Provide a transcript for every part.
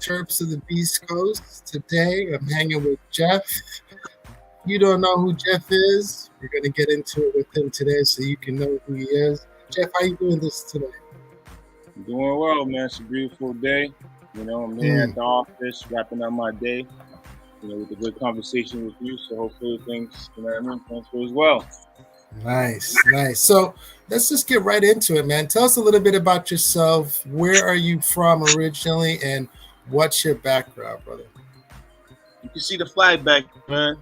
Terps of the Beast Coast. Today, I'm hanging with Jeff. You don't know who Jeff is. We're going to get into it with him today so you can know who he is. Jeff, how you doing this today? I'm doing well, man. It's a beautiful day. I'm here at Mm, the office, wrapping up my day, with a good conversation with you. So hopefully things, things go as well. nice, nice. So let's just get right into it, man. Tell us a little bit about yourself. Where are you from originally, and what's your background, brother? You can see the flag back, man.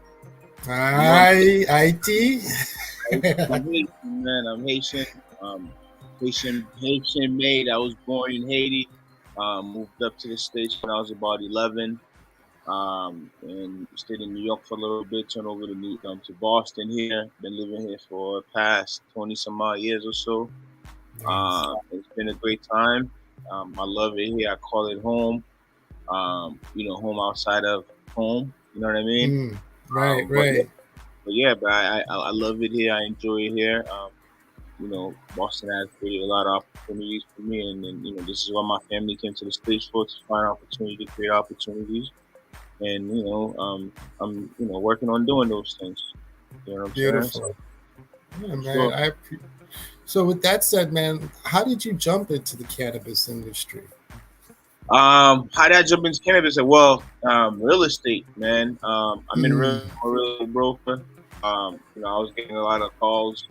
You know, IT. I'm Haitian, man. I'm Haitian. Haitian made. I was born in Haiti. Moved up to the States when I was about 11. And stayed in New York for a little bit. Turned over to Boston here. Been living here for the past 20 some odd years or so. Nice. It's been a great time. I love it here. I call it home. Home outside of home. You know what I mean? Mm, right, But yeah, right. I love it here. I enjoy it here. Boston has created a lot of opportunities for me, and this is what my family came to the States for, to find opportunity, to create opportunities, and I'm working on doing those things. You know what I'm saying? So Beautiful. Yeah, man. sure. So with that said, man, how did you jump into the cannabis industry? How did I jump into cannabis? Well, real estate, man. I'm in Mm, a real estate broker. I was getting a lot of calls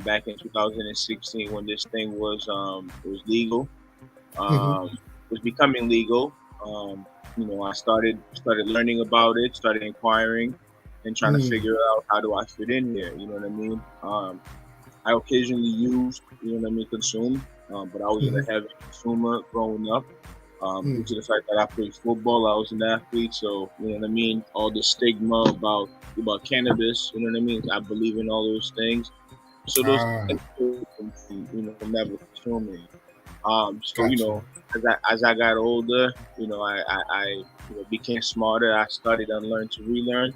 back in 2016 when this thing was legal. hmm Was becoming legal. I started learning about it, started inquiring, and trying to mm, figure out how do I fit in here. You know what I mean? I occasionally used, consumed, but I wasn't hmm a heavy consumer growing up. Due mm. to the fact that I played football, I was an athlete, so you know what I mean. All the stigma about cannabis, you know what I mean. I believe in all those things, so those Ah, things from never consuming. So gotcha. as I got older, I became smarter. I started to unlearn to relearn,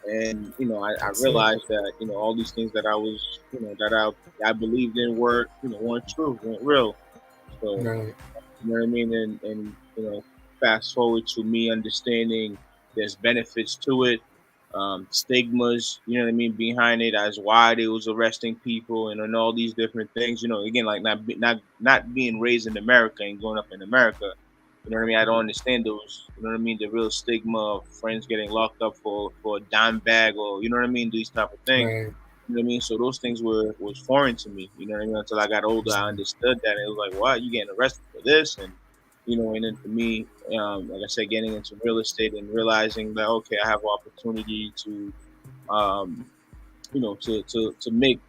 and I That's it. realized that all these things that I was that I believed in weren't true, weren't real. So Right. you know what I mean? And fast forward to me understanding there's benefits to it, stigmas, you know what I mean, behind it, as why they was arresting people and all these different things. Again, like not being raised in America and growing up in America. You know what I mean? I don't understand those. You know what I mean? The real stigma of friends getting locked up for a dime bag, or you know what I mean? These type of things. Right. You know what I mean? So those things was foreign to me. You know what I mean? Until I got older, I understood that. And it was like, wow, you getting arrested for this? And and then for me, like I said, getting into real estate and realizing that okay, I have opportunity to, um, to make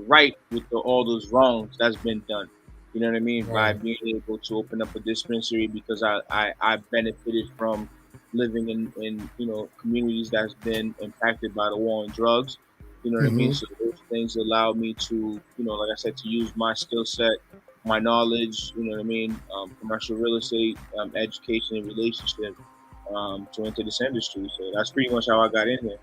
right with all those wrongs that's been done. You know what I mean? By Right. being able to open up a dispensary because I benefited from living in communities that's been impacted by the war on drugs. You know what I mean? hmm So those things allowed me to, like I said, to use my skill set, my knowledge, you know what I mean, commercial real estate, education and relationship, to enter this industry. So that's pretty much how I got in here.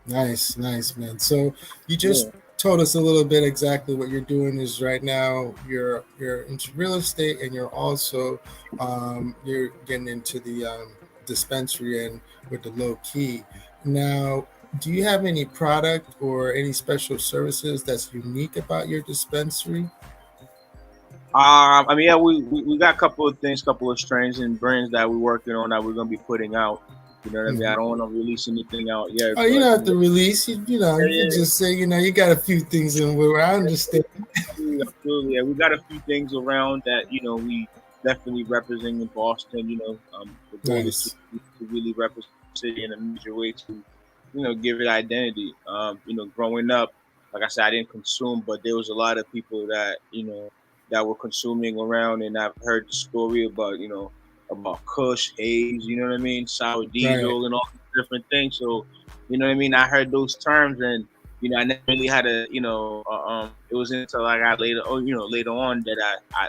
Nice, nice, man. So you just Yeah. told us a little bit exactly what you're doing is right now. You're into real estate, and you're also you're getting into the dispensary and with the low key. Now, do you have any product or any special services that's unique about your dispensary? I mean, yeah, we got a couple of things, couple of strains and brands that we're working on that we're gonna be putting out. You know what I mean? I hmm don't want to release anything out yet, Oh, you but don't have to release. You could yeah, just say, you got a few things in where I yeah, understand. absolutely, absolutely. Yeah, we got a few things around that we definitely represent in Boston. The goal is Nice. to really represent the city in a major way to give it identity. Growing up, like I said, I didn't consume, but there was a lot of people that that were consuming around, and I've heard the story about Kush, Haze, you know what I mean, sour Right. diesel, and all these different things. So, you know what I mean. I heard those terms, and I never really had a, it was until I got later, later on that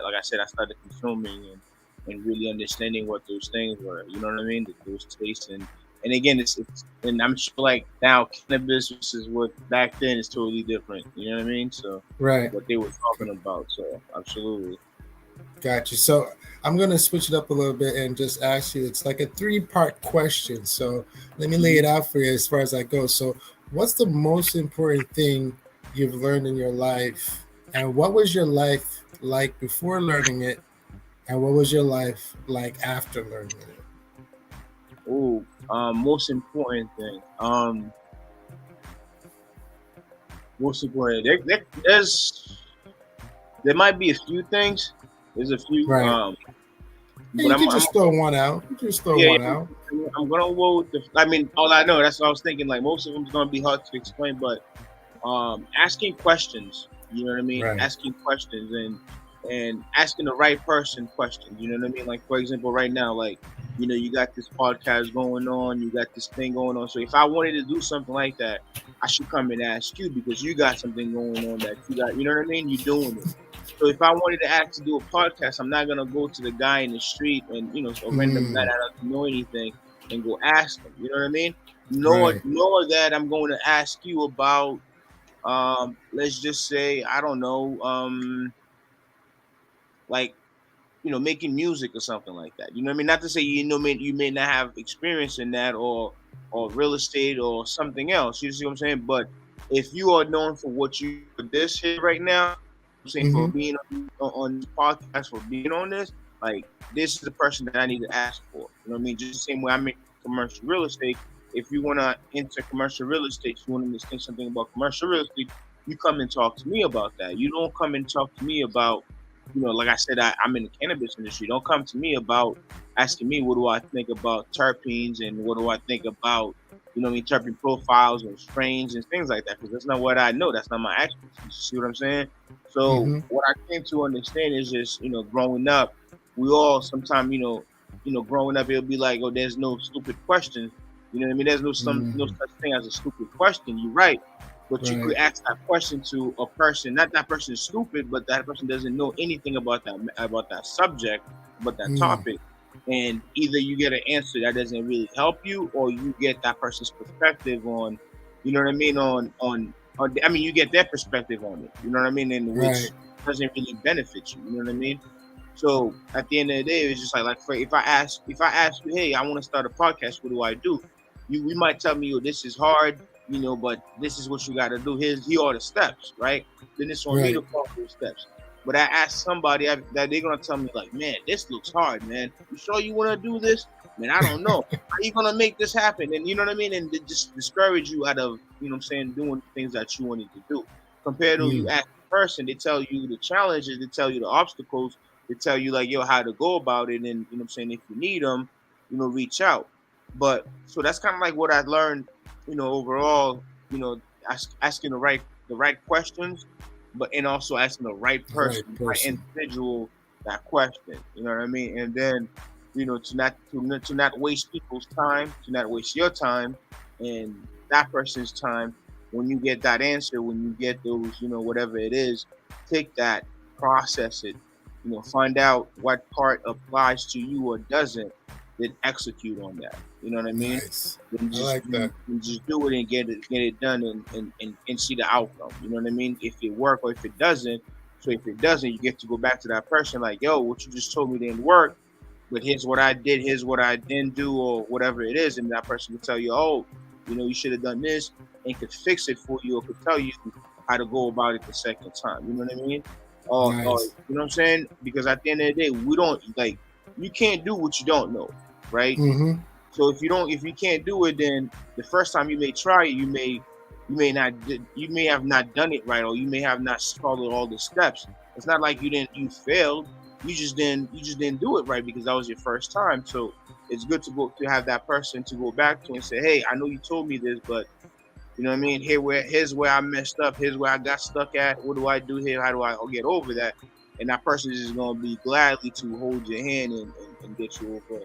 like I said, I started consuming and really understanding what those things were. You know what I mean? Those tastes and again, and I'm sure like now cannabis versus what back then is totally different. You know what I mean? So Right. what they were talking about. So absolutely. Got you. So I'm going to switch it up a little bit and just ask you. It's like a three-part question. So let me lay Mhm. it out for you as far as I go. So, what's the most important thing you've learned in your life, and what was your life like before learning it, and what was your life like after learning it? Ooh, most important thing. Most important. There might be a few things. There's a few. Right. Yeah, But you could I'm just throw one out. You just throw yeah, one yeah. out. I'm gonna go with the. I mean, all I know. That's what I was thinking. Like most of them is gonna be hard to explain, but asking questions, you know what I mean, Right. asking questions and asking the right person questions, you know what I mean. Like for example, right now, like, you got this podcast going on, you got this thing going on, so if I wanted to do something like that, I should come and ask you because you got something going on that you got, you know what I mean, you're doing it. So if I wanted to ask to do a podcast, I'm not gonna go to the guy in the street and a random guy Mm, that doesn't know anything and go ask him, you know what I mean. Nor right. nor that I'm going to ask you about, let's just say, I don't know, like, making music or something like that. You know what I mean? Not to say you may not have experience in that, or real estate or something else. You see what I'm saying? But if you are known for what you for this here right now, I'm saying for Mm-hmm. being on this podcast, for being on this, like this is the person that I need to ask for. You know what I mean? Just the same way I'm in commercial real estate. If you want to enter commercial real estate, you want to understand something about commercial real estate, you come and talk to me about that. You don't come and talk to me about, like I said, I'm in the cannabis industry. Don't come to me about asking me what do I think about terpenes and what do I think about, what I mean, terpene profiles and strains and things like that, because that's not what I know. That's not my expertise. You see what I'm saying? So Mm-hmm. what I came to understand is just, growing up, we all sometimes, growing up, it'll be like, oh, there's no stupid questions. You know what I mean? There's no Mm, such thing as a stupid question. You're right. But you right. could ask that question to a person, not that person is stupid, but that person doesn't know anything about that subject, about that Mm, topic. And either you get an answer that doesn't really help you, or you get that person's perspective on, you know what I mean, I mean, you get their perspective on it, you know what I mean, and right. which doesn't really benefit you, you know what I mean. So at the end of the day, it's just like if I ask you, hey, I want to start a podcast, what do I do? We might tell me, oh, this is hard, but this is what you got to do. Here are the steps, right? Then it's on me Right. to follow those steps. But I ask somebody that they're gonna tell me like, man, this looks hard, man. You sure you want to do this? Man, I don't know. How you gonna make this happen? And you know what I mean? And they just discourage you out of, what I'm saying, doing things that you wanted to do. Compared to you Mm, ask the person, they tell you the challenges, they tell you the obstacles, they tell you like, yo, how to go about it, and what I'm saying, if you need them, reach out. But so that's kind of like what I learned, overall, asking the right questions, but and also asking the right the right person, the right person. individual that question. You know what I mean? And then, to not waste people's time, to not waste your time and that person's time. When you get that answer, when you get those, whatever it is, take that, process it, find out what part applies to you or doesn't, then execute on that. You know what I mean? Nice. Then I just like that. then just do it and get it done, and see the outcome. You know what I mean? If it work or if it doesn't. So if it doesn't, you get to go back to that person like, yo, what you just told me didn't work, but here's what I did, here's what I didn't do, or whatever it is, and that person can tell you, oh, you should have done this, and could fix it for you, or could tell you how to go about it the second time. You know what I mean? Or Nice. you know what I'm saying? Because at the end of the day, we don't like you can't do what you don't know, right? Mm-hmm. So if you can't do it, then the first time you may try it, you may have not done it right, or you may have not followed all the steps. It's not like you failed. You just didn't do it right because that was your first time. So it's good to have that person to go back to and say, hey, I know you told me this, but you know what I mean? Here's where I messed up. Here's where I got stuck at. What do I do here? How do I get over that? And that person is just gonna be gladly to hold your hand and get you over.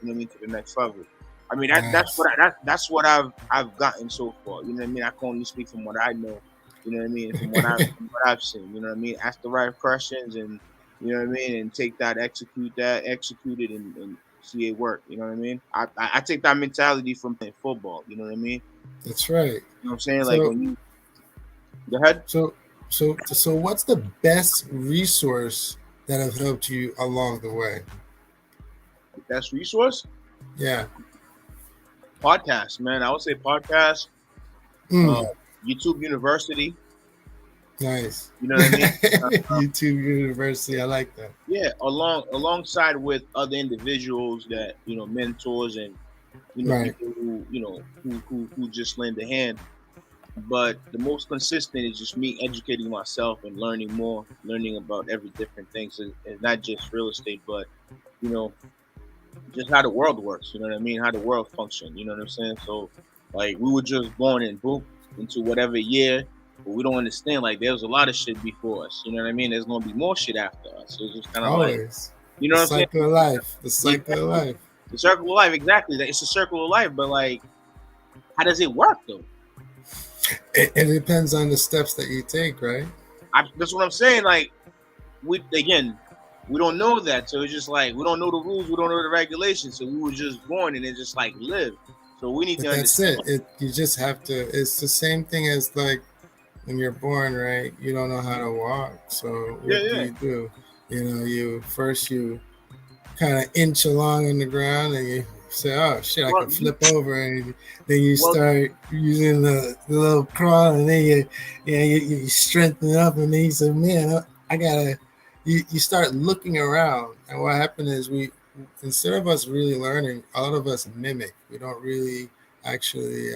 You know what I mean, to the next level. I mean Nice. that's what I've gotten so far. You know what I mean? I can only speak from what I know. You know what I mean? From what I've seen. You know what I mean? Ask the right questions, and you know what I mean, and take that, execute it, and see it work. You know what I mean? I take that mentality from playing football. You know what I mean? That's right. You know what I'm saying? Like So when you go ahead. so what's the best resource that have helped you along the way? The best resource? Yeah. Podcast, man. I would say podcast, uh, Mm, YouTube University. nice. You know what I mean? YouTube University. I like that. Yeah, alongside with other individuals that mentors and Right. people who who just lend a hand. But the most consistent is just me educating myself and learning more, learning about every different thing. So it's not just real estate, but you know, just how the world works. You know what I mean? How the world functions. You know what I'm saying? So, like, we were just born and boom into whatever year, but we don't understand. Like, there was a lot of shit before us. You know what I mean? There's gonna be more shit after us. So it's just kind of like, Always. you know The what I'm saying? cycle of life. The cycle of Exactly. life. The circle of life. Exactly. It's a circle of life. But like, how does it work though? It depends on the steps that you take, right? That's what I'm saying. Like, we don't know that. So it's just like we don't know the rules, we don't know the regulations. So we were just born and it just like live. So we need to But that's understand. it. You just have to. It's the same thing as like when you're born, right? You don't know how to walk. So Yeah, what yeah. do? You kind of inch along on the ground and you say, "Oh shit, I Well, can flip over," and then you well, start using the little crawl, and then you strengthen it up, and then you say, "Man, I gotta." You start looking around, and what happened is we instead of us really learning, a lot of us mimic. We don't really actually,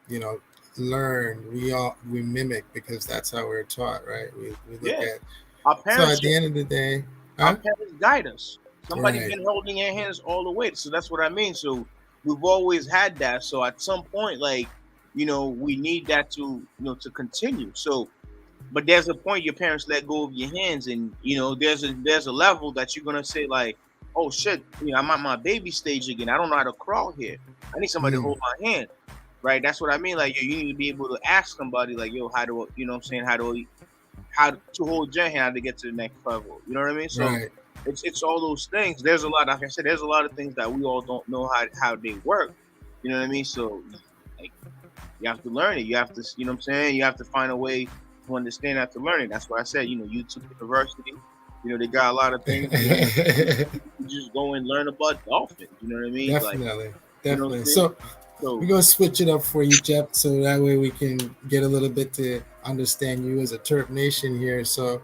you know, learn. We mimic because that's how we're taught, right? We look yeah. at. Our So parents at the end of the day, our huh? parents guide us. Somebody Right. been holding your hands all the way. So that's what I mean. So we've always had that. So at some point, like, we need that to continue. So but there's a point your parents let go of your hands, and there's a level that you're gonna say like, oh shit, I'm at my baby stage again. I don't know how to crawl here. I need somebody to Mm. hold my hand. Right? That's what I mean. Like, you need to be able to ask somebody like, yo, how do you know what I'm saying, how to hold your hand to get to the next level. You know what I mean? So Right. it's all those things. There's a lot, like I said, there's a lot of things that we all don't know how they work. You know what I mean? So like, you have to learn it. You have to, you know what I'm saying? You have to find a way to understand how to learn it. That's why I said, YouTube University, they got a lot of things. You just go and learn about dolphins. You know what I mean? Like, Definitely, you know what definitely. I'm saying? So we're So, gonna switch it up for you, Jeff, so that way we can get a little bit to understand you as a Terp Nation here. So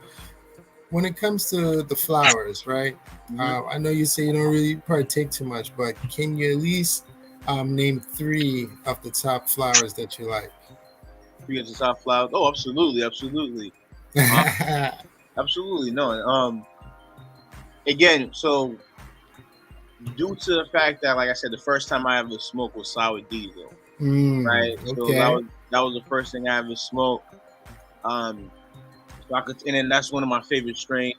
when it comes to the flowers, right? mhm. I know you say you don't really partake too much, but can you at least name three of the top flowers that you like? Because it's our flowers. Oh, absolutely, absolutely. Uh, absolutely. No. Again, so due to the fact that, like I said, the first time I ever smoked was sour diesel, right? So that Okay. was that was the first thing I ever smoked. Um, so and then that's one of my favorite strains,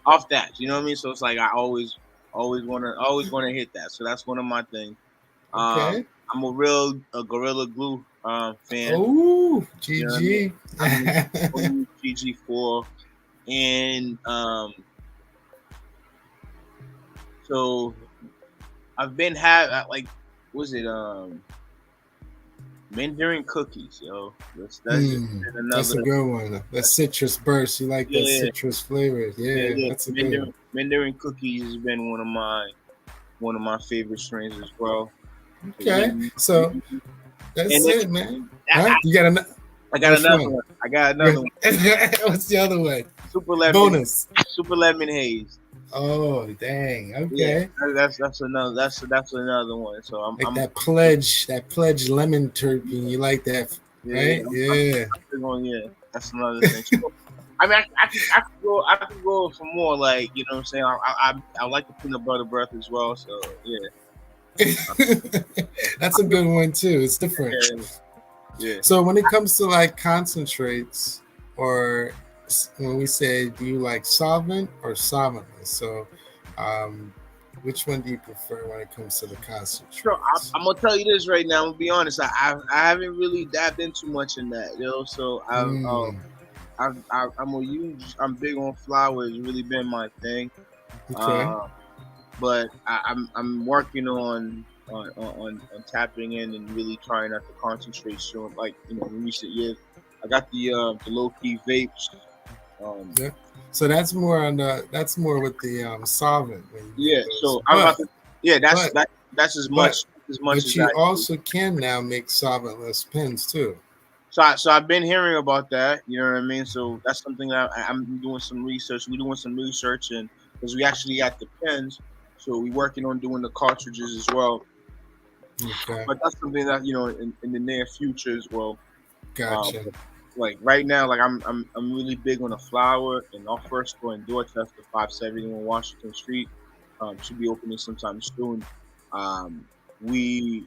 off that. You know what I mean? So it's like I always wanna hit that. So that's one of my things. Okay. I'm a real Gorilla Glue fan. Oh, You know what I mean? GG. I use GG4, and so I've been like, was it Mandarin cookies, yo. That's just been That's a another. good one. That That's, citrus burst. You like that yeah, citrus flavor. yeah, Yeah, yeah. that's a good one. Mandarin cookies has been one of my favorite strains as well. Okay. So And that's then it, man. I, Huh? You got another? I got Which another one? one. I got another one. What's the other one? Super lemon, Bonus. super lemon haze. Oh, dang. Yeah, Okay. that's another one. So Like that pledge lemon turkey. You like that, yeah, right? I'm Yeah. big on, yeah. That's another thing. So, I mean, I could go for more. Like, you know what I'm saying. I like the peanut butter breath as well. So yeah, That's a good one too. It's different. yeah, yeah. So when it comes to like concentrates, or when we say, do you like solvent or solventless? So, um, which one do you prefer when it comes to the So concentrates? I'm gonna tell you this right now. I'm gonna be honest. I haven't really dabbed into much in that, So Mm, I'm big on flour. It's really been my thing. okay. Uh, but I'm working on tapping in and really trying not to concentrate. So, like, in recent years, I got the low key vapes. Yeah. So that's more with the solvent when you make Yeah, those. so I'm about to. Yeah, But that's as but much as you I do. also can now make solventless pens too. So I've been hearing about that. You know what I mean. So that's something that I'm doing some research. We're doing some research, and because we actually got the pens, so we're working on doing the cartridges as well. Okay. But that's something that in the near future as well. Gotcha. But like right now, like I'm really big on the flower, and our first store in Dorchester, 571 Washington Street, should be opening sometime soon. Um, we,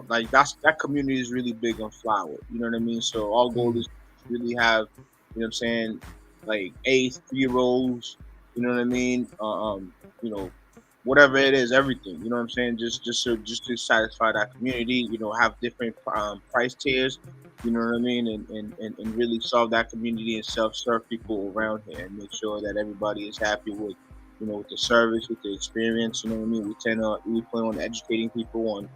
like that community is really big on flower. You know what I mean? So our goal Mm. is to really have, what I'm saying, like 8 3 rolls. You know what I mean? Whatever it is, everything. You know what I'm saying? Just to satisfy that community. Have different price tiers, you know what I mean, and really solve that community and self-serve people around here and make sure that everybody is happy with, with the service, with the experience. You know what I mean. We plan on educating people on,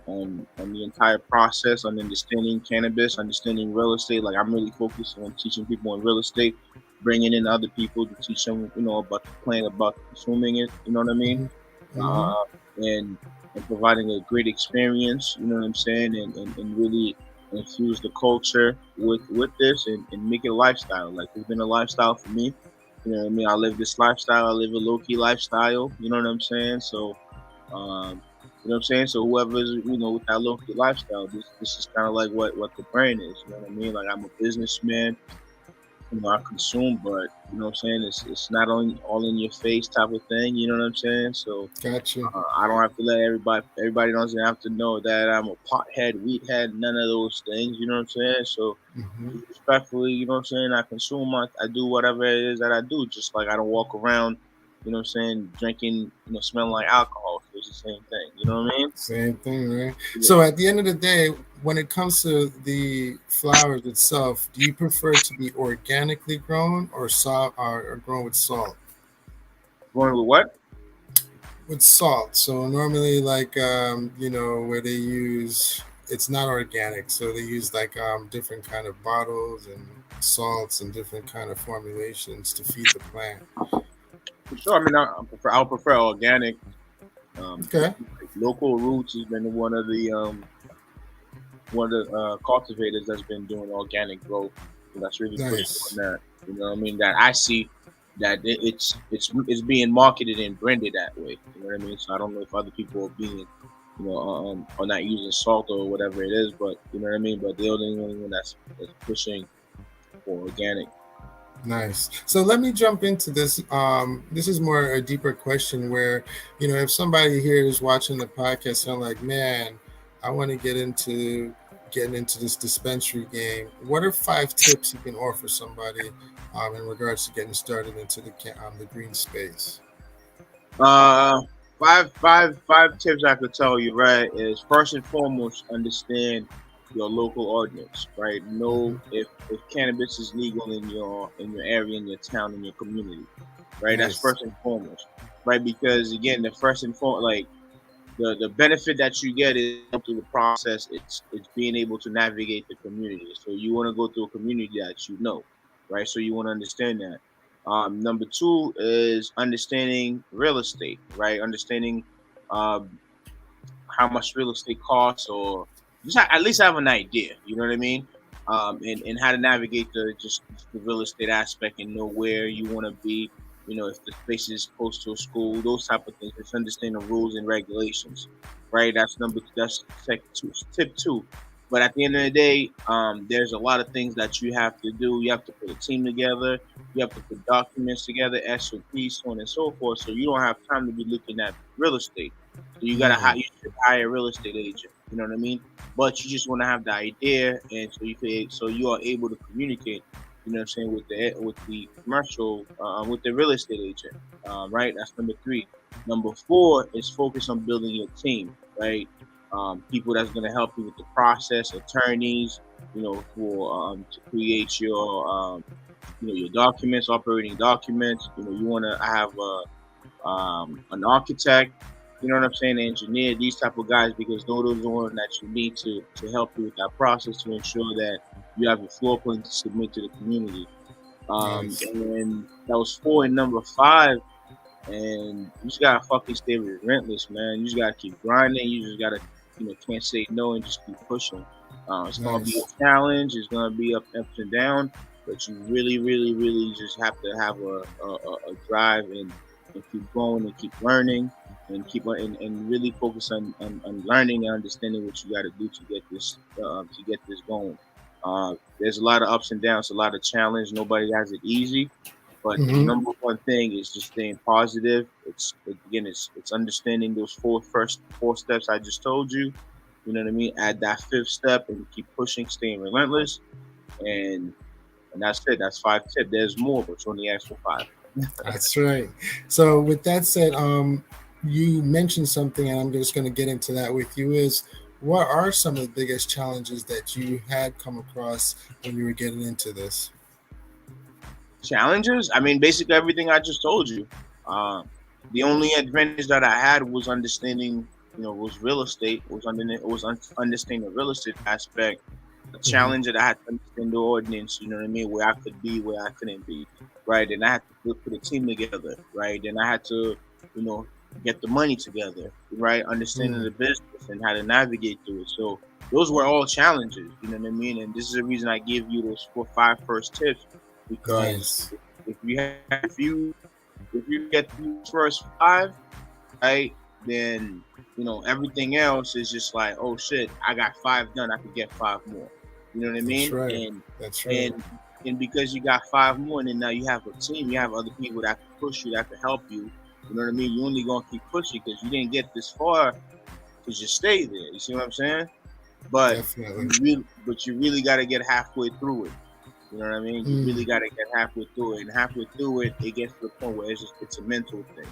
on the entire process, on understanding cannabis, understanding real estate. Like I'm really focused on teaching people on real estate, bringing in other people to teach them, about the plant, about consuming it. You know what I mean? Hmm. Hmm. uh, and providing a great experience, you know what I'm saying, and really infuse the culture with this and make it a lifestyle. Like it's been a lifestyle for me. You know what I mean? I live this lifestyle. I live a low key lifestyle. You know what I'm saying? So, you know what I'm saying? So whoever's with that low key lifestyle, this is kind of like what the brand is. You know what I mean? Like I'm a businessman. I consume, but you know what I'm saying? It's not all in your face type of thing. You know what I'm saying? So Gotcha. I don't have to let everybody doesn't have to know that I'm a pothead, weed head, none of those things. You know what I'm saying? So Hmm. respectfully, you know what I'm saying? I consume, I do whatever it is that I do. Just like I don't walk around, you know what I'm saying, drinking, smelling like alcohol. So it's the same thing. You know what I mean? Same thing, right? Yeah. So at the end of the day, when it comes to the flowers itself, do you prefer to be organically grown or or grown with salt? Going with what? With salt. So normally, like where they use, it's not organic, so they use like different kind of bottles and salts and different kind of formulations to feed the plant. For sure. I mean, I'll prefer organic. Okay. Like local roots has been one of the cultivators that's been doing organic growth. So that's really pushing on Nice. that. You know what I mean? That I see that it's being marketed and branded that way. You know what I mean? So I don't know if other people are being, are not using salt or whatever it is, but you know what I mean. But they're the only one that's pushing for organic. Nice. So let me jump into this. This is more a deeper question where, if somebody here is watching the podcast and I'm like, man, I want to get into getting into this dispensary game. What are 5 tips you can offer somebody in regards to getting started into the green space? Uh, five tips I could tell you, right, is first and foremost understand your local ordinance, right? Hmm. Know if cannabis is legal in your area, in your town, in your community, right? That's Nice. first and foremost, right? Because again, the first and foremost, like the benefit that you get is through the process. It's being able to navigate the community. So you want to go through a community that you know, right? So you want to understand that. Number two is understanding real estate, right? Understanding um, how much real estate costs, or just at least have an idea. You know what I mean? And how to navigate just the real estate aspect and know where you want to be. If the space is close to a school, those type of things. Just understand the rules and regulations, right? That's tip two. But at the end of the day, there's a lot of things that you have to do. You have to put a team together. You have to put documents together, SOPs, so on and so forth. So you don't have time to be looking at real estate. So Mm. you should hire a real estate agent. You know what I mean? But you just want to have the idea, and so you are able to communicate. You know what I'm saying, with the commercial with the real estate agent. Right. That's number three. Number four is focus on building your team. Right. People that's going to help you with the process, attorneys. For to create your documents, operating documents. You want to have an architect, you know what I'm saying, an engineer, these type of guys, because those are the ones that you need to help you with that process to ensure that you have a floor plan to submit to the community. Nice. And that was 4. And number 5, and you just gotta fucking stay relentless, man. You just gotta keep grinding. You just gotta, can't say no and just keep pushing. It's gonna be Nice. a challenge. It's gonna be ups and downs, but you really, really, really just have to have a drive and keep going and keep learning and and really focus on learning and understanding what you got to do to get this going. There's a lot of ups and downs, a lot of challenge. Nobody has it easy, but the Mm-hmm. number one thing is just staying positive. It's understanding those first 4 steps I just told you. You know what I mean? Add that 5th step and keep pushing, staying relentless, and and that's it. That's 5 tips. There's more, but you only asked for 5. That's right. So with that said, you mentioned something, and I'm just going to get into that with you. Is what are some of the biggest challenges that you had come across when you were getting into this? Challenges? I mean, basically everything I just told you. Uh, the only advantage that I had was understanding, was real estate. Understanding the real estate aspect. A Mm-hmm. challenge that I had to understand the ordinance. You know what I mean? Where I could be, where I couldn't be. Right. And I had to put a team together. Right. And I had to, you know, get the money together. Right. Understanding Mm, the business and how to navigate through it. So those were all challenges. You know what I mean? And this is the reason I gave you those 5 first tips, because nice. if you have, if you get through the first 5, right, then everything else is just like, oh shit, I got 5 done, I could get 5 more. You know what I That's mean? right. And That's right. and and because you got 5 more, and then now you have a team, you have other people that can push you, that can help you. You know what I mean? You only gonna keep pushing because you didn't get this far to just stay there. You see what I'm saying? But Definitely. you really got to get halfway through it. You know what I mean? You Mm, really got to get halfway through it, and halfway through it, it gets to the point where it's a mental thing.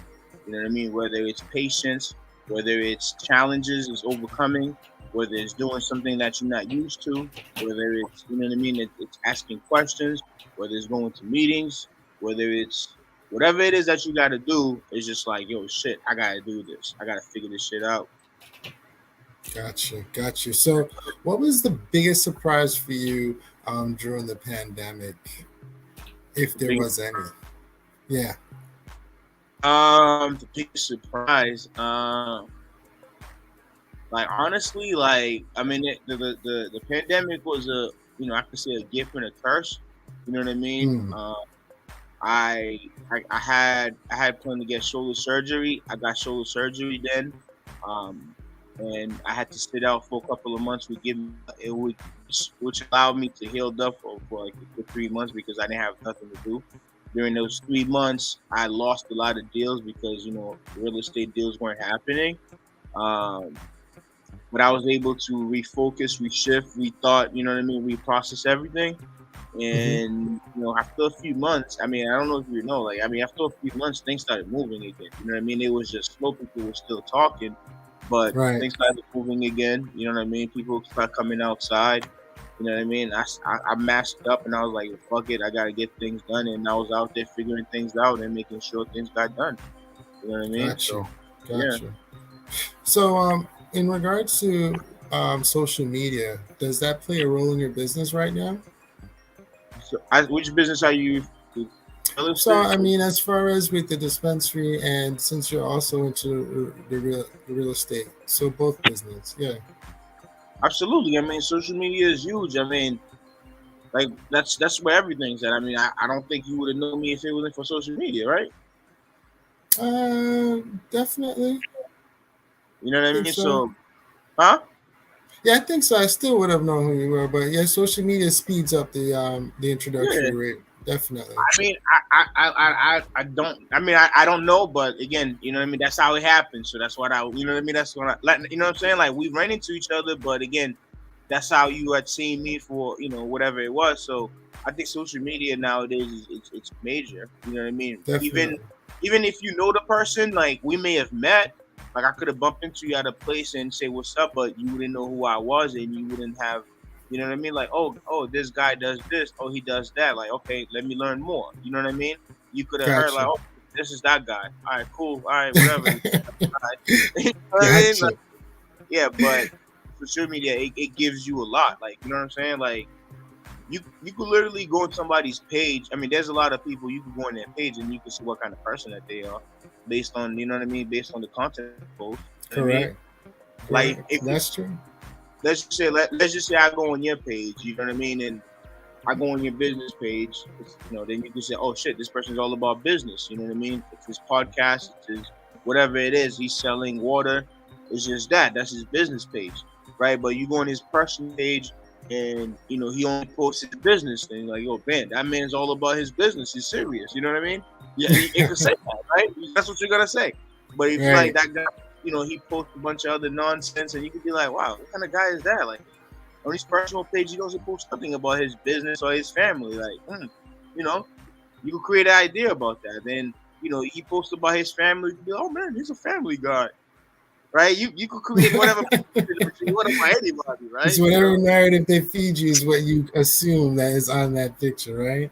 You know what I mean? Whether it's patience, whether it's challenges, it's overcoming, whether it's doing something that you're not used to, whether it's what I mean, it's asking questions, whether it's going to meetings, whether it's whatever it is that you got to do. It's just like, yo, shit, I gotta do this. I gotta figure this shit out. gotcha. Gotcha. So, what was the biggest surprise for you during the pandemic, if The there biggest, was any? Yeah. the biggest surprise. Like honestly, like I mean, the pandemic was I could say a gift and a curse. You know what I mean? Mm, I had planned to get shoulder surgery. I got shoulder surgery then, um, and I had to sit out for a couple of months. Which allowed me to heal up for like for 3 months because I didn't have nothing to do. During those 3 months, I lost a lot of deals because real estate deals weren't happening. Um, but I was able to refocus, reshift, rethought, you know what I mean, reprocess everything. hmm. And after a few months, I mean, I don't know if you know, like, I mean, after a few months, things started moving again. You know what I mean? It was just slow. People were still talking, but Right. things started moving again. You know what I mean? People start coming outside. You know what I mean? I masked up and I was like, fuck it, I gotta get things done. And I was out there figuring things out and making sure things got done. You know what I mean? Gotcha. So yeah. Gotcha. So, in regards to social media, does that play a role in your business right now? So, which business are you? Real So, estate? I mean, as far as with the dispensary, and since you're also into the real estate, so both business, yeah. Absolutely. I mean, social media is huge. I mean, like that's where everything's at. I mean, I don't think you would have known me if it wasn't for social media, right? Definitely, You know I what I think mean? so. So, huh? Yeah, I think so. I still would have known who you were, but yeah, social media speeds up the Yeah. introductory rate. Definitely. I mean, I don't. I mean, I don't know, but again, you know what I mean. That's how it happens. So that's what you know what I mean. That's what you know what I'm saying. Like we ran into each other, but again, that's how you had seen me for whatever it was. So I think social media nowadays it's major. You know what I mean? Even Definitely. even if you know the person, like we may have met, like I could have bumped into you at a place and say what's up, but you wouldn't know who I was, and you wouldn't have. You know what I mean? Like, oh, this guy does this. Oh, he does that. Like, okay, let me learn more. You know what I mean? You could have heard like, Gotcha. oh, this is that guy. All right, cool. All right, whatever. You know what I mean? Gotcha. Like, yeah, but social media it gives you a lot. Like, you know what I'm saying? Like, you could literally go on somebody's page. I mean, there's a lot of people you could go on their page and you can see what kind of person that they are based on, you know what I mean, based on the content they post. You know what I mean? Correct. Like Correct. if you, That's true. let's just say I go on your page, you know what I mean, and I go on your business page, then you can say, oh shit, this person's all about business. You know what I mean? It's his podcast, it's his whatever it is. He's selling water. It's just that. That's his business page, right? But you go on his personal page, and he only posts his business thing. Like, yo, man, that man's all about his business. He's serious. You know what I mean? Yeah, it could say that, right? That's what you're gonna say. But if like Right. that guy, he posts a bunch of other nonsense, and you could be like, wow, what kind of guy is that? Like on his personal page, he doesn't post nothing about his business or his family. Like, you know, you could create an idea about that. Then, he posts about his family. You be like, oh man, he's a family guy, right? You could create whatever you want about anybody, It's right? whatever narrative they feed you is what you assume that is on that picture, right?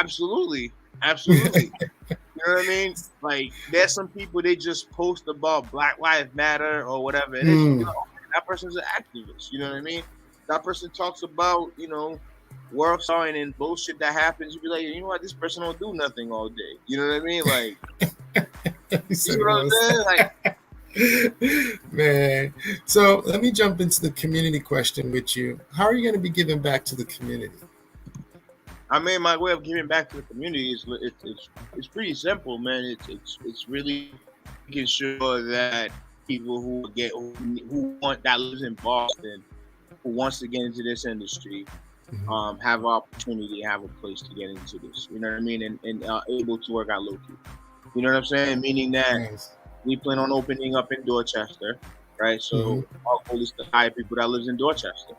Absolutely, absolutely. You know what I mean? Like, there's some people they just post about Black Lives Matter or whatever it is. You be Hmm. like, oh, man, that person's an activist. You know what I mean? That person talks about, world star and bullshit that happens. You be like, you know what? This person don't do nothing all day. You know what I mean? Like, You you said know what I'm worse. saying? Like, Man. So let me jump into the community question with you. How are you going to be giving back to the community? I mean, my way of giving back to the community is it's pretty simple, man. It's really making sure that people who want that lives in Boston who wants to get into this industry Mhm. have opportunity, have a place to get into this. You know what I mean? And able to work at LowKey. You know what I'm saying? Meaning that Nice. we plan on opening up in Dorchester, right? Hmm. So our goal is to hire people that lives in Dorchester,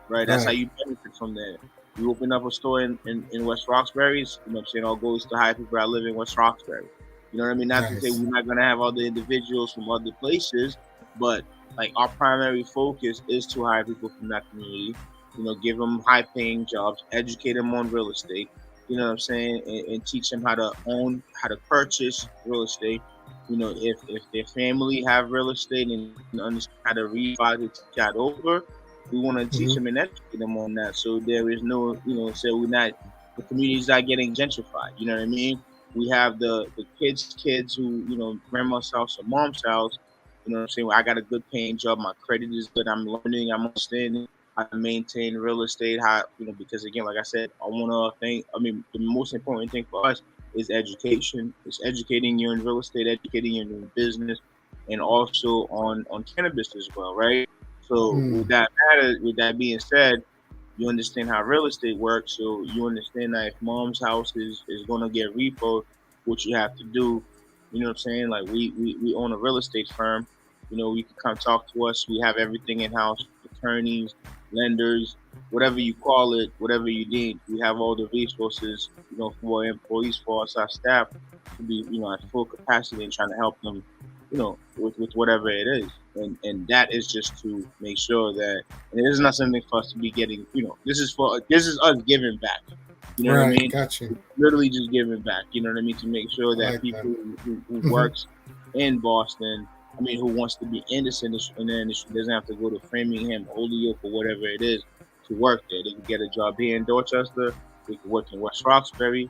right? That's how Right. you benefit from that. You open up a store in West Roxbury, you know what I'm saying? Our goal is to hire people that live in West Roxbury. You know what I mean? Not to say Nice. we're not gonna have other individuals from other places, but like our primary focus is to hire people from that community. Give them high paying jobs, educate them on real estate. You know what I'm saying, and teach them how to own, how to purchase real estate. If their family have real estate and understand how to refi to take that over, we want to teach Hmm. them and educate them on that. So there is no, so we're not, the community's not getting gentrified. You know what I mean? We have the kids who, grandma's house or mom's house. You know what I'm saying? I got a good paying job. My credit is good. I'm learning. I'm understanding how to maintain real estate. How, because again, like I said, I want to think. I mean, the most important thing for us is education. It's educating you in real estate, educating you in business, and also on cannabis as well, right? So Mm. with that being said, you understand how real estate works. So you understand that if mom's house is gonna get repoed, what you have to do. You know what I'm saying? Like we own a real estate firm. You can come talk to us. We have everything in house, attorneys, lenders, whatever you call it, whatever you need. We have all the resources, for employees, for us, our staff, to be, at full capacity and trying to help them, with whatever it is. And that is just to make sure that, and it is not something for us to be getting, this is us giving back. You know what I Right. mean? Got you. Literally just giving back. You know what I mean? To make sure I that like that. people who Hmm. works in Boston, I mean, who wants to be in this industry, in the industry, doesn't have to go to Framingham, Holyoke, or whatever it is to work there. They can get a job here in Dorchester. They can work in West Roxbury.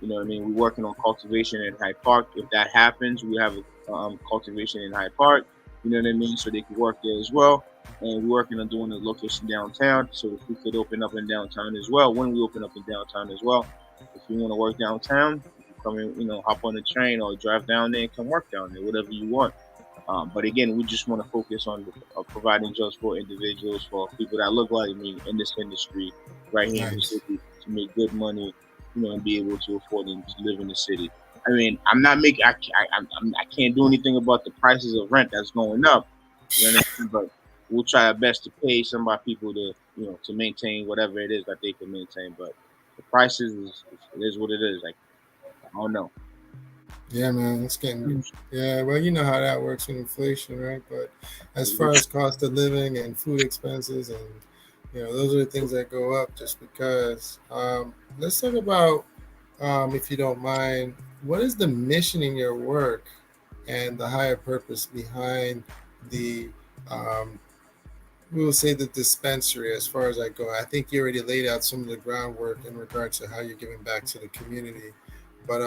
You know what I mean? We're working on cultivation in Hyde Park. If that happens, we have a cultivation in Hyde Park. You know what I mean? So they can work there as well. And we're working on doing a location downtown. So if we could open up in downtown as well, when we open up in downtown as well, if you want to work downtown, you can come in, hop on the train or drive down there and come work down there, whatever you want. But again, we just want to focus on providing jobs for individuals, for people that look like me in this industry right here in the Nice. city to make good money, and be able to afford and to live in the city. I mean, I'm not making, I can't do anything about the prices of rent that's going up. You understand? But we'll try our best to pay some of our people to, to maintain whatever it is that they can maintain. But the prices it is what it is. Like, I don't know. Yeah, man. It's getting. Yeah. Well, you know how that works with inflation, right? But as far Mhm. as cost of living and food expenses, and those are the things that go up just because. Let's talk about, if you don't mind, what is the mission in your work and the higher purpose behind the um, we will say the dispensary as far as I go. I think you already laid out some of the groundwork in regards to how you're giving back to the community. But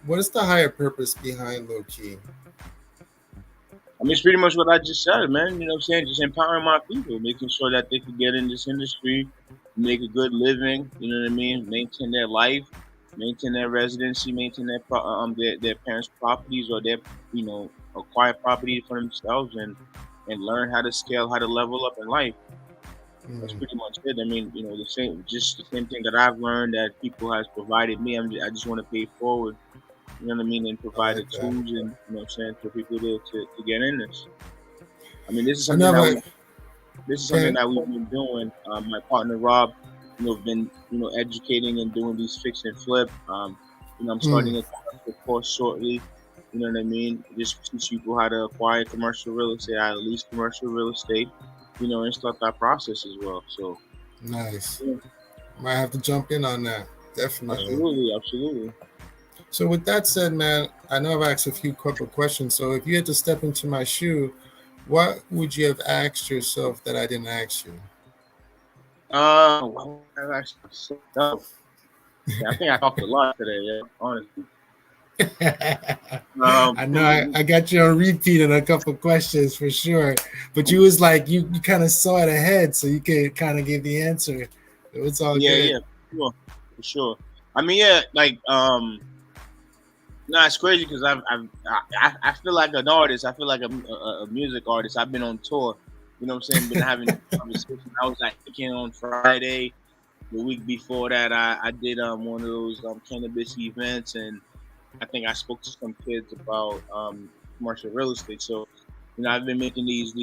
what is the higher purpose behind low key? I mean, it's pretty much what I just said, man. You know what I'm saying? Just empowering my people, making sure that they can get in this industry, make a good living. You know what I mean? Maintain their life, maintain their residency, maintain their parents' properties or their acquire property for themselves, and learn how to scale, how to level up in life. That's Mm, pretty much it. I mean, just the same thing that I've learned that people has provided me. I just want to pay forward. You know what I mean, and I provide the like that. tools and what I'm saying for people to get in this. I mean, this is something that Another, we this is something okay. that we've been doing. My partner Rob, been educating and doing these fix and flip. I'm Mm, starting a commercial course shortly. You know what I mean? Just teach people how to acquire commercial real estate, how to lease commercial real estate. And start that process as well. So, nice. yeah, Might have to jump in on that. Definitely. absolutely, absolutely. So with that said, man, I know I've asked a few couple questions. So if you had to step into my shoe, what would you have asked yourself that I didn't ask you? Well, I asked myself. Yeah, I think I talked a lot today. Yeah, honestly. I know I got you on repeat in a couple questions for sure, but you was like you kind of saw it ahead, so you could kind of give the answer. It was all Yeah, good. yeah, for sure. I mean, yeah, like no, it's crazy because I feel like an artist. I feel like a music artist. I've been on tour. You know what I'm saying? Been having conversations. I was like thinking on Friday. The week before that, I did one of those cannabis events, and I think I spoke to some kids about commercial real estate. So, I've been making these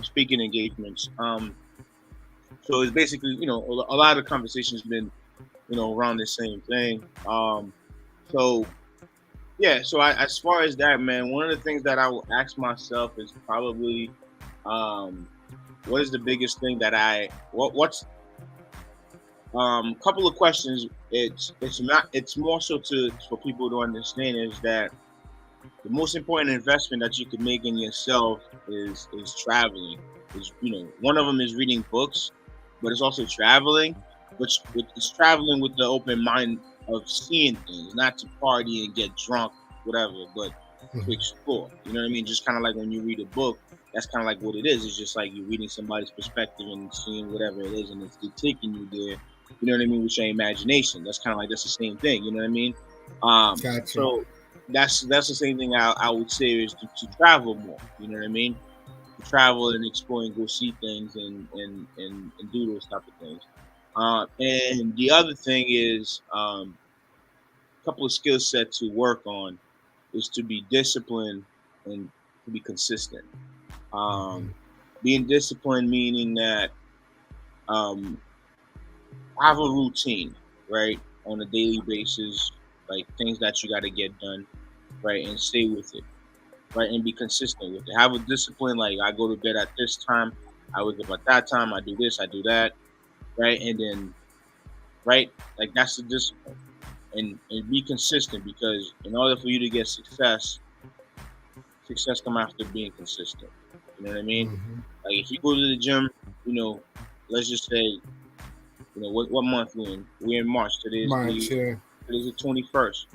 speaking engagements. So it's basically a lot of the conversations been around the same thing. So yeah, so as far as that, man, one of the things that I will ask myself is probably, um, what is the biggest thing that what's couple of questions. It's more so to for people to understand is that the most important investment that you can make in yourself is traveling. Is one of them is reading books, but it's also traveling. But it's traveling with the open mind of seeing things, not to party and get drunk, whatever, but to Mhm. explore. You know what I mean? Just kind of like when you read a book, that's kind of like what it is. It's just like you're reading somebody's perspective and seeing whatever it is, and it's taking you there. You know what I mean? With your imagination. That's kind of like that's the same thing. You know what I mean? Gotcha. So that's the same thing I would say is to travel more. You know what I mean? To travel and explore and go see things and do those type of things. And the other thing is a couple of skill sets to work on is to be disciplined and to be consistent. Mhm. Um, Being disciplined meaning that um, have a routine, right, on a daily basis, like things that you got to get done, right, and stay with it, right, and be consistent with it. Have a discipline, like I go to bed at this time, I wake up at that time, I do this, I do that, right, and then right, like that's the discipline, and be consistent because in order for you to get success come after being consistent. You know what I mean? Mhm. Like if you go to the gym, let's just say, what month we in? We're in March. March, yeah, Today's the 21st.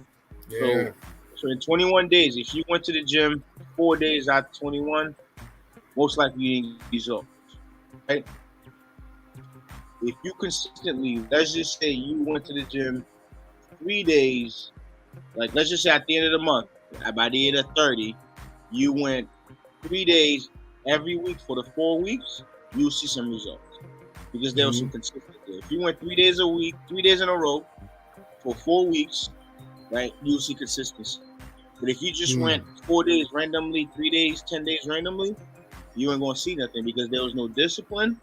yeah. So in 21 days, if you went to the gym 4 days out of 21, most likely you didn't get results, right? If you consistently, let's just say you went to the gym 3 days, like let's just say at the end of the month, by the end of 30, you went 3 days every week for the 4 weeks, you'll see some results because there was some Mhm. consistency. If you went 3 days a week, 3 days in a row for 4 weeks, right, you'll see consistency. But if you just Mm. went 4 days randomly, 3 days, 10 days randomly, you ain't gonna see nothing because there was no discipline,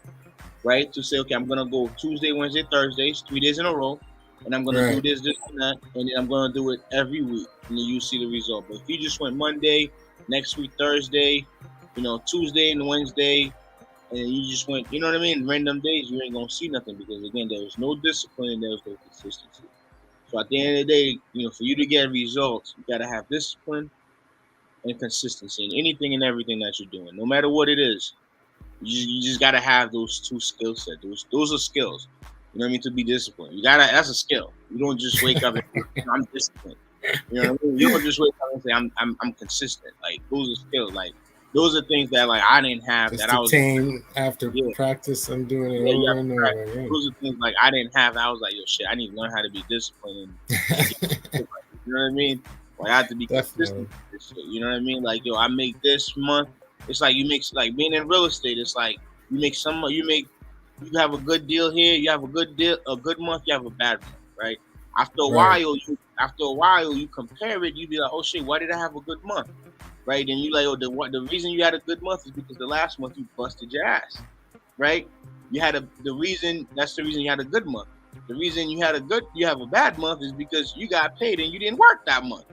right? To say, okay, I'm gonna go Tuesday, Wednesday, Thursdays, 3 days in a row, and I'm gonna do Right. this, and that, and then I'm gonna do it every week, and then you see the result. But if you just went Monday, next week Thursday, Tuesday and Wednesday, and then you just went, you know what I mean, random days, you ain't gonna see nothing because again, there was no discipline and there was no consistency. So at the end of the day, for you to get results, you gotta have discipline and consistency in anything and everything that you're doing, no matter what it is. You just gotta have those two skill sets. Those are skills. You know what I mean? To be disciplined, you gotta. That's a skill. You don't just wake up and say, I'm disciplined. You know what I mean? You don't just wake up and say I'm consistent. Like those are skills. Like those are things that like I didn't have that Just I was. attain after Yeah, practice. I'm doing it yeah, you over have to and over practice. again. Those are things like I didn't have. I was like, yo, shit, I need to learn how to be disciplined and get. You know what I mean? Like I have to be Definitely. consistent with this shit. You know what I mean? Like yo, I make this month. It's like you make like being in real estate. It's like you have a good deal here. You have a good month. You have a bad month, right? Right. After a while, you compare it. You be like, oh shit, why did I have a good month? Right? And you like, oh, the reason you had a good month is because the last month you busted your ass, right? You had the reason that's the reason you had a good month. The reason you have a bad month is because you got paid and you didn't work that month.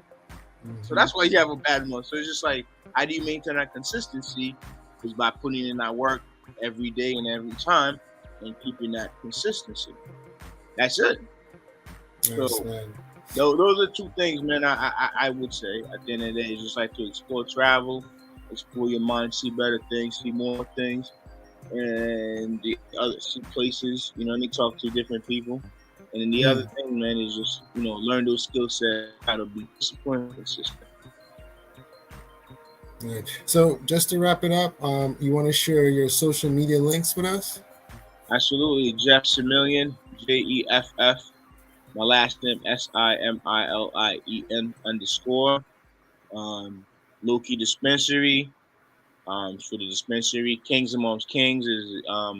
So Hmm. that's why you have a bad month. So it's just like how do you maintain that consistency is by putting in that work every day and every time and keeping that consistency. That's it. Yes, So man. those are two things, man. I would say at the end of the day, it's just like to explore travel, explore your mind, see better things, see more things, and the other see places. You know, and they talk to different people. And then the other Mm. thing, man, is just learn those skill sets, how to be disciplined, consistent. Yeah. So just to wrap it up, you want to share your social media links with us? Absolutely, Jeff Simillion, JEFF. My last name SIMILIEN underscore. Um, LowKey Dispensary. For the dispensary. Kings Amongst Kings is a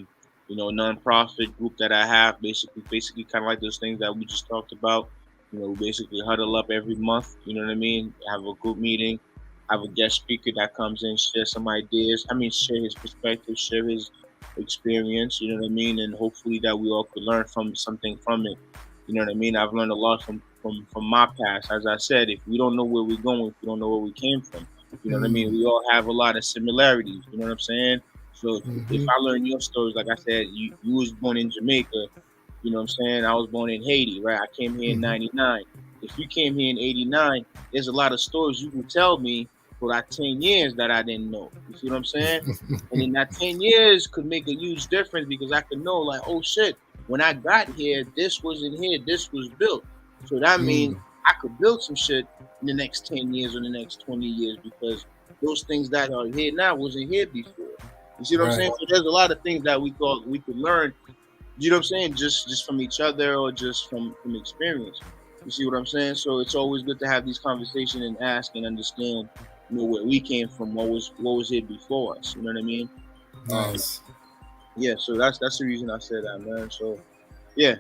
non-profit group that I have. Basically, kind of like those things that we just talked about. We basically huddle up every month. You know what I mean? Have a group meeting. Have a guest speaker that comes in, share some ideas. I mean, share his perspective, share his experience. You know what I mean? And hopefully that we all could learn from something from it. You know what I mean? I've learned a lot from my past. As I said, if we don't know where we're going, if we don't know where we came from, you know what I mean? Mm. We all have a lot of similarities. You know what I'm saying? So if Hmm. I learn your stories, like I said, you was born in Jamaica. You know what I'm saying? I was born in Haiti, right? I came here in Hmm. '99. If you came here in '89, there's a lot of stories you can tell me for that 10 years that I didn't know. You see what I'm saying? And in that 10 years could make a huge difference because I could know, like, oh shit, when I got here, this wasn't here, this was built. So that means Mm. I could build some shit in the next 10 years or the next 20 years because those things that are here now wasn't here before. You see what I'm Right. saying? So there's a lot of things that we thought we could learn, you know what I'm saying, just from each other or just from experience. You see what I'm saying? So it's always good to have these conversations and ask and understand, where we came from, what was here before us. You know what I mean? Um, Nice. yeah. So that's the reason I said that, man. So yeah.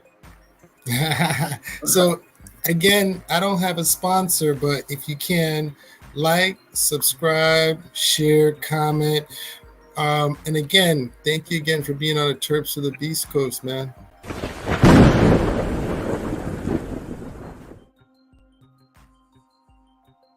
So again, I don't have a sponsor, but if you can like, subscribe, share, comment. And again, thank you again for being on the Terps of the Beast Coast, man.